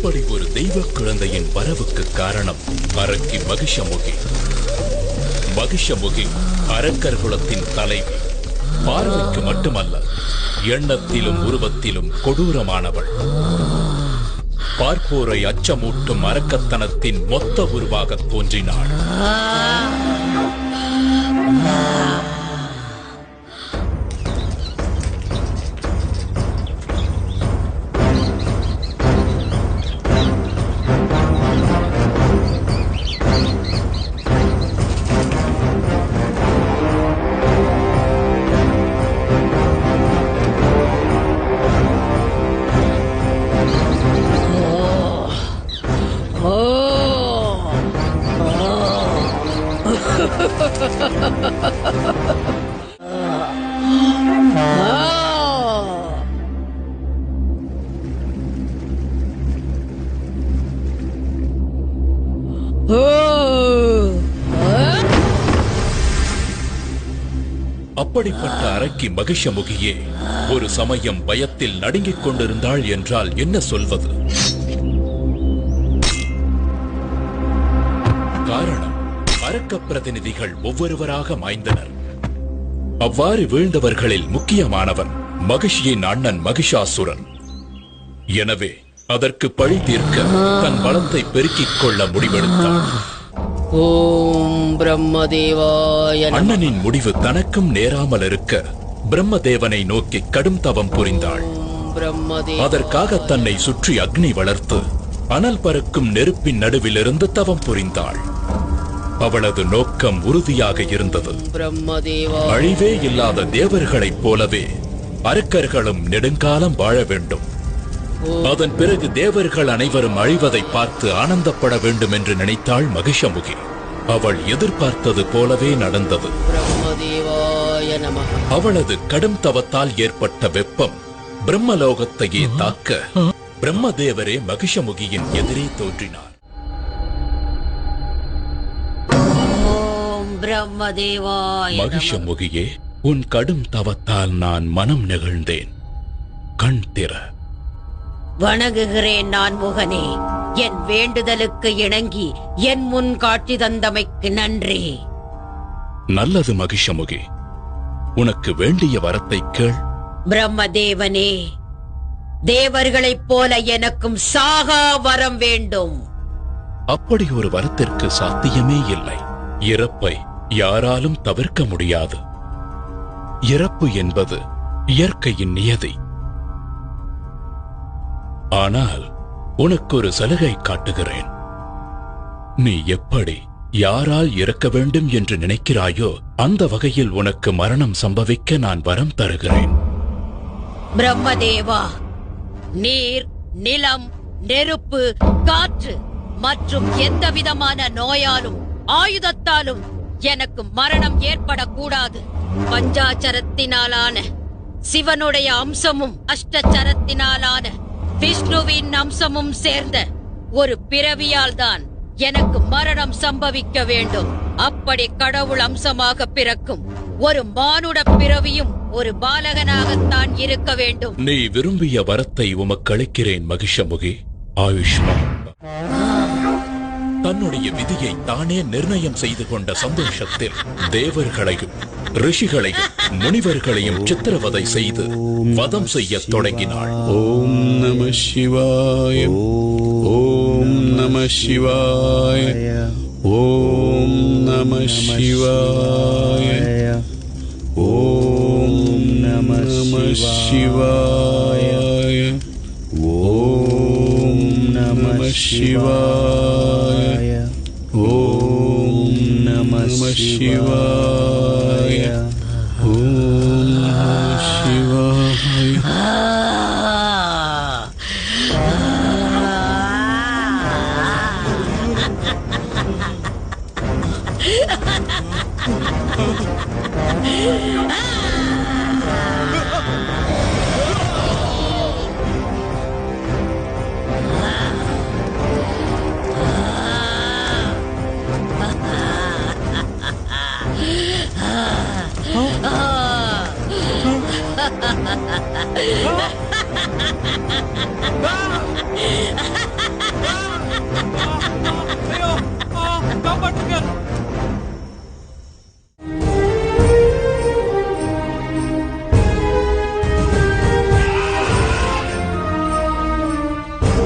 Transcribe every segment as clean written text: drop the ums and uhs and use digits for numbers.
அப்படி ஒரு தெய்வ குழந்தையின் வரவுக்கு காரணம் அரக்கி மகிஷமுகி. மகிஷமுகி அரக்கர் குலத்தின் தலைவி. பார்வைக்கு மட்டுமல்ல, எண்ணத்திலும் உருவத்திலும் கொடூரமானவள். பார்ப்போரை அச்சமூட்டும் அரக்கத்தனத்தின் மொத்த உருவாக தோன்றினாள். அப்படிப்பட்ட அரக்கி மகிஷமுகியே ஒரு சமயம் பயத்தில் நடுங்கிக் கொண்டிருந்தாள் என்றால் என்ன சொல்வது? காரணம், அரக்க பிரதிநிதிகள் ஒவ்வொருவராக மாய்ந்தனர். அவ்வாறு வீழ்ந்தவர்களில் முக்கியமானவன் மகிஷியின் அண்ணன் மகிஷாசுரன். எனவே அதற்கு பழி தீர்க்க தன் பலத்தை பெருக்கிக் கொள்ள முடிவெடுத்தான். ஓம் பிரம்மதேவாய நமः. அண்ணனின் முடிவு தனக்கும் நேராமல் இருக்க பிரம்மதேவனை நோக்கி கடும் தவம் புரிந்தாள். அதற்காக தன்னை சுற்றி அக்னி வளர்த்து அனல் பறக்கும் நெருப்பின் நடுவிலிருந்து தவம் புரிந்தாள். அவளது நோக்கம் உறுதியாக இருந்தது. அழிவே இல்லாத தேவர்களைப் போலவே அரக்கர்களும் நெடுங்காலம் வாழ வேண்டும். அதன் பிறகு தேவர்கள் அனைவரும் அழிவதை பார்த்து ஆனந்தப்பட வேண்டும் என்று நினைத்தாள் மகிஷமுகி. அவள் எதிர்பார்த்தது போலவே நடந்தது. அவளது கடும் தவத்தால் ஏற்பட்ட வெப்பம் பிரம்மலோகத்தையே தாக்க பிரம்மதேவரே மகிஷமுகியின் எதிரே தோன்றினார். மகிஷமுகியே, உன் கடும் தவத்தால் நான் மனம் நெகிழ்ந்தேன். கண் திற. வணங்குகிறேன் நான் முகனே. என் வேண்டுதலுக்கு இணங்கி என் முன் காட்சி தந்தமைக்கு நன்றி. நல்லது மகிஷமுகி, உனக்கு வேண்டிய வரத்தை கேள். பிரம்மதேவனே, தேவர்களைப் போல எனக்கும் சாகா வரம் வேண்டும். அப்படி ஒரு வரத்திற்கு சாத்தியமே இல்லை. இறப்பை யாராலும் தவிர்க்க முடியாது. இறப்பு என்பது இயற்கையின் நியதி. ஆனால் உனக்கு ஒரு சலுகை காட்டுகிறேன். நீ எப்படி யாரால் இறக்க வேண்டும் என்று நினைக்கிறாயோ அந்த வகையில் உனக்கு மரணம் சம்பவிக்க நான் வரம் தருகிறேன். பிரம்மதேவா, நீர், நிலம், நெருப்பு, காற்று மற்றும் எந்த விதமான நோயாலும் ஆயுதத்தாலும் எனக்கு மரணம் ஏற்படக்கூடாது. பஞ்சாச்சரத்தினாலான சிவனுடைய அம்சமும் அஷ்டச்சரத்தினாலான விஷ்ணுவின் அம்சமும் சேர்ந்த ஒரு பிறவியால் தான் எனக்கு மரணம் சம்பவிக்க வேண்டும். அப்படி கடவுள் அம்சமாக பிறக்கும் ஒரு மானுட பிறவியும் ஒரு பாலகனாகத்தான் இருக்க வேண்டும். நீ விரும்பிய வரத்தை உமக்கு அளிக்கிறேன் மகிஷமுகி. ஆயுஷ்மான். தன்னுடைய விதியை தானே நிர்ணயம் செய்து கொண்ட சந்தோஷத்தில் தேவர்களையும் ரிஷிகளையும் முனிவர்களையும் சித்திரவதை செய்து வதம் செய்ய தொடங்கினாள். ஓம் நம சிவாய. ஓம் நம சிவாய. ஓம் நம சிவாய. ஓம் நம சிவாய. ஓம் நம சிவாய. ஓம் நம சிவாய. ஓம் நம சிவாய.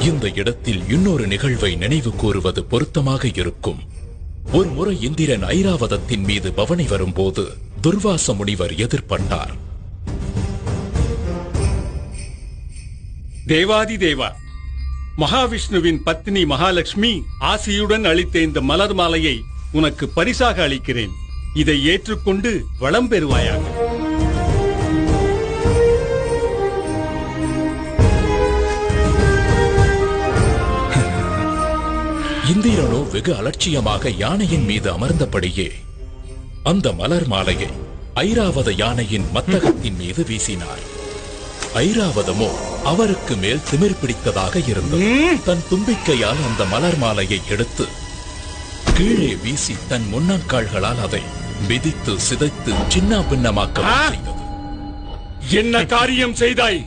இந்த இடத்தில் இன்னொரு நிகழ்வை நினைவு கூறுவது பொருத்தமாக இருக்கும். ஒரு முறை இந்திரன் ஐராவதத்தின் மீது பவனி வரும்போது துர்வாச முனிவர் எதிர்பட்டார். தேவாதி தேவா, மகாவிஷ்ணுவின் பத்னி மகாலட்சுமி ஆசியுடன் அளித்த இந்த மலர் மாலையை உனக்கு பரிசாக அளிக்கிறேன். இதை ஏற்றுக்கொண்டு வளம் பெறுவாயாக. இந்திரனோ வெகு அலட்சியமாக யானையின் மீது அமர்ந்தபடியே அந்த மலர் மாலையை ஐராவத யானையின் மத்தகத்தின் மீது வீசினார். ஐராவதமோ அவருக்கு மேல் திமிர் பிடித்ததாக இருந்தது. தன் தும்பிக்கையால் அந்த மலர் மாலையை எடுத்து கீழே வீசி தன் முன்னங்கால்களால் அதை மிதித்து சிதைத்து சின்ன பின்னமாக்க செய்தது. என்ன காரியம் செய்தாய்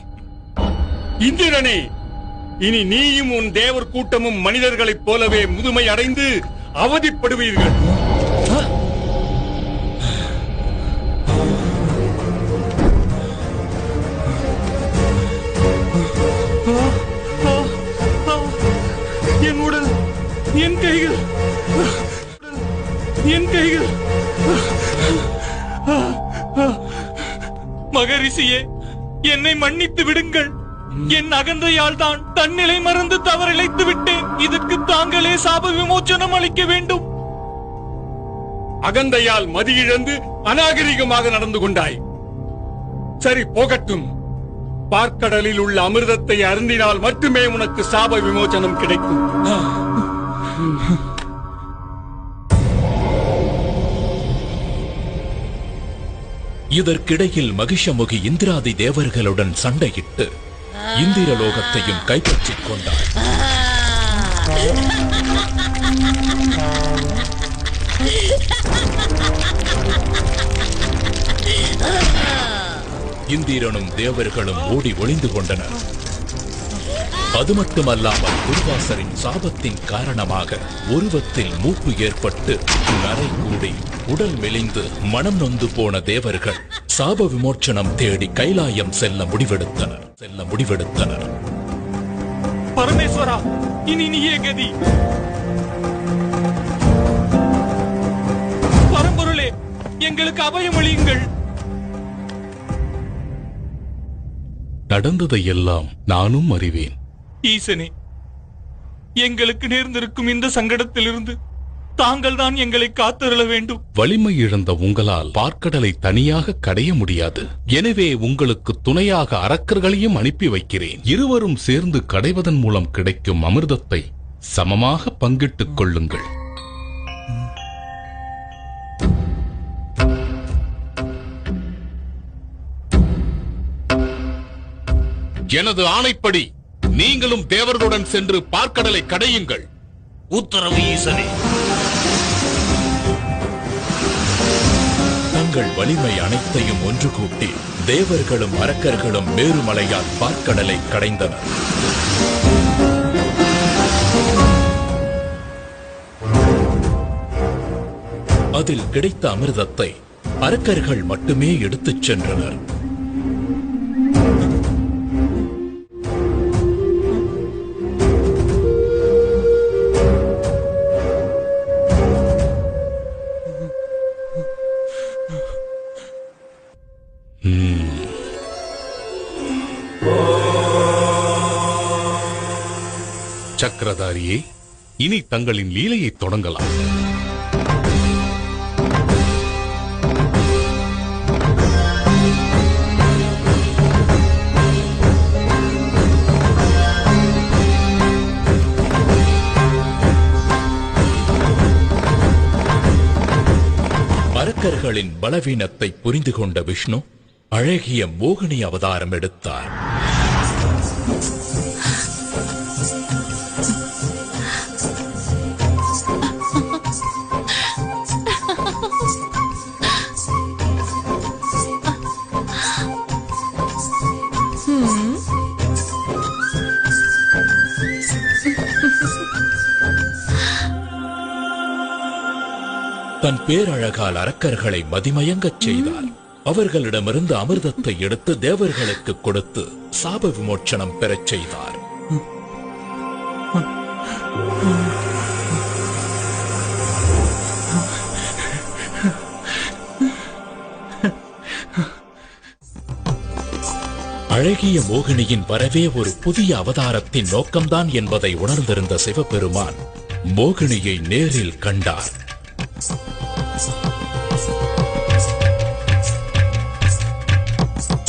இந்திரனே? இனி நீயும் உன் தேவர் கூட்டமும் மனிதர்களைப் போலவே முதுமை அடைந்து அவதிப்படுவீர்கள். என் உடல், என் கைகள், என் கைகள். மகரிஷியே, என்னை மன்னித்து விடுங்கள். என் அகந்தையால் தான் தன்னிலை மறந்து தவறிழைத்து விட்டேன். இதற்கு தாங்களே சாப விமோச்சனம் அளிக்க வேண்டும். அகந்தையால் மதியிழந்து அநாகரிகமாக நடந்து கொண்டாய். சரி, போகட்டும். பார்க்கடலில் உள்ள அமிர்தத்தை அருந்தினால் மட்டுமே உனக்கு சாப விமோச்சனம் கிடைக்கும். இதற்கிடையில் மகிஷமுகி இந்திராதி தேவர்களுடன் சண்டையிட்டு இந்திரலோகத்தையும் கைப்பற்றிக் கொண்டார். இந்திரனும் தேவர்களும் ஓடி ஒளிந்து கொண்டனர். அது மட்டுமல்லாமல் துர்வாசரின் சாபத்தின் காரணமாக உருவத்தில் மூப்பு ஏற்பட்டு நரை கூடி உடல் மெலிந்து மனம் நொந்து போன தேவர்கள் சாப விமோச்சனம் தேடி கைலாயம் செல்ல முடிவெடுத்தனர். பரமேஸ்வரா, இனி நீயே கதி. பரம்பொருளே, எங்களுக்கு அபயம் அளியுங்கள். நடந்ததையெல்லாம் நானும் அறிவேன். ஈசனே, எங்களுக்கு நேர்ந்திருக்கும் இந்த சங்கடத்திலிருந்து தாங்கள் தான் எங்களை காத்தருள வேண்டும். வலிமை இழந்த உங்களால் பார்க்கடலை தனியாக கடைய முடியாது. எனவே உங்களுக்கு துணையாக அரக்கர்களையும் அனுப்பி வைக்கிறேன். இருவரும் சேர்ந்து கடைவதன் மூலம் கிடைக்கும் அமிர்தத்தை சமமாக பங்கிட்டுக் கொள்ளுங்கள். எனது ஆணைப்படி நீங்களும் தேவர்களுடன் சென்று பார்க்கடலை கடையுங்கள். உத்தரவு ஈசனே. தங்கள் வலிமை அனைத்தையும் ஒன்று கூட்டி தேவர்களும் அரக்கர்களும் மேருமலையால் பார்க்கடலை கடைந்தனர். அதில் கிடைத்த அமிர்தத்தை அரக்கர்கள் மட்டுமே எடுத்துச் சென்றனர். சக்கரதாரியே, இனி தங்களின் லீலையை தொடங்கலாம். அரக்கர்களின் பலவீனத்தை புரிந்து கொண்ட விஷ்ணு அழகிய மோகினி அவதாரம் எடுத்தார். தன் பேரழகால் அரக்கர்களை மதிமயங்கச் செய்தார். அவர்களிடமிருந்து அமிர்தத்தை எடுத்து தேவர்களுக்கு கொடுத்து சாப விமோச்சனம் பெறச் செய்தார். அழகிய மோகினியின் வரவே ஒரு புதிய அவதாரத்தின் நோக்கம்தான் என்பதை உணர்ந்திருந்த சிவபெருமான் மோகினியை நேரில் கண்டார்.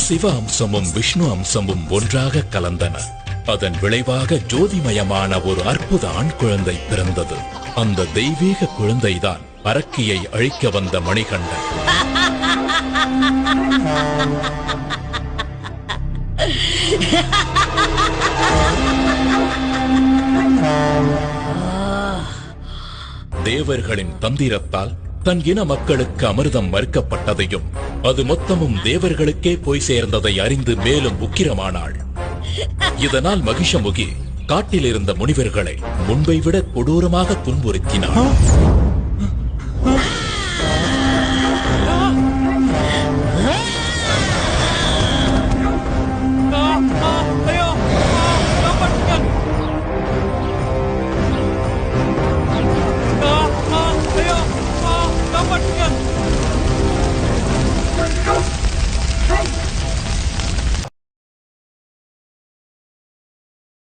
சிவ அம்சமும் விஷ்ணு அம்சமும் ஒன்றாக கலந்தன. அதன் விளைவாக ஜோதிமயமான ஒரு அற்புத ஆண் குழந்தை பிறந்தது. அந்த தெய்வீக குழந்தைதான் அரக்கியை அழிக்க வந்த மணிகண்டன். தேவர்களின் தந்திரத்தால் தன் இன மக்களுக்கு அமிர்தம் மறுக்கப்பட்டதையும் அது மொத்தமும் தேவர்களுக்கே போய் சேர்ந்ததை அறிந்து மேலும் உக்கிரமானாள். இதனால் மகிஷமுகி காட்டில் இருந்த முனிவர்களை முன்பை விட கொடூரமாக துன்புறுத்தினாள்.